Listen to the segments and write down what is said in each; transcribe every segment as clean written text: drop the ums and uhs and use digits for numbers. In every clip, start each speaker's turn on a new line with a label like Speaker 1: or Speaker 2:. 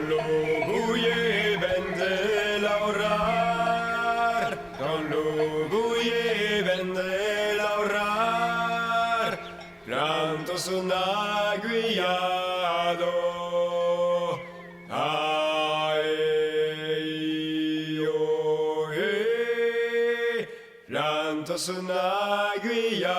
Speaker 1: lubuie vende laurar, con lubuie vende laurar, planto son aguillado. Planto son aguillado.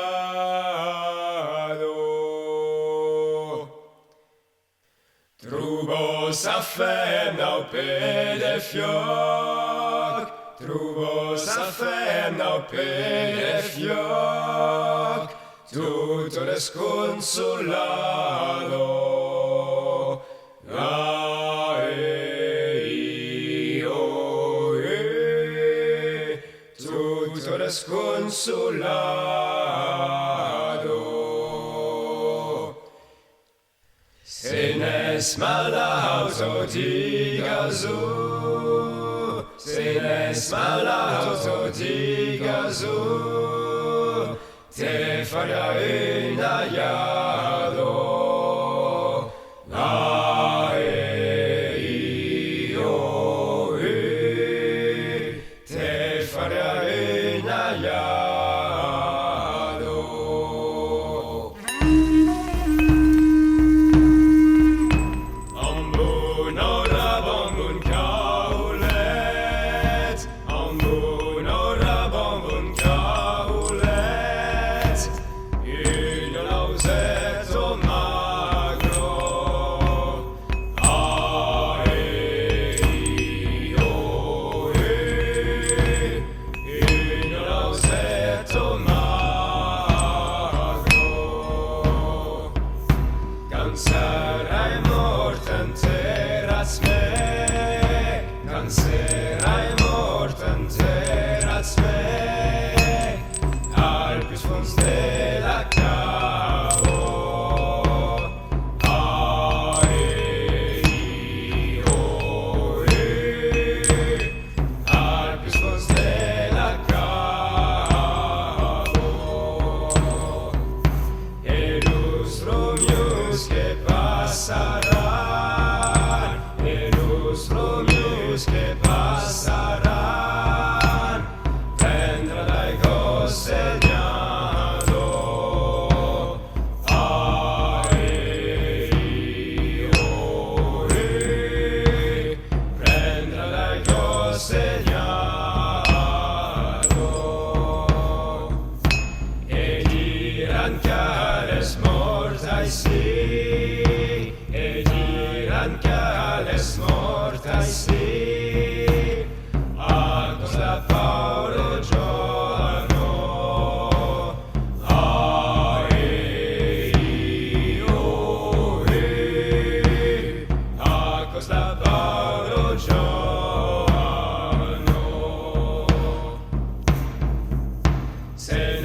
Speaker 1: Trubo sa femna au pe de fioc, trubo sa femna au pe de fioc, tutto desconsolado. Tutto desconsolado. Se ne l'auto di Gazoo, se ne l'auto di Gazoo, te farà un aiado. Te farà un aiado. Cancerai morten terats me, cancerai morten terats me, Alpus fons de la cavo. Alpus fons de la cavo. E los romios que pasarán, y los romios que pasarán, vendrá laigo señado. Vendrá laigo señado. E dirán que eres mortai sí, e dirán que eres mortai sí, a cosa Paolo giorno. A cosa Paolo giorno. Se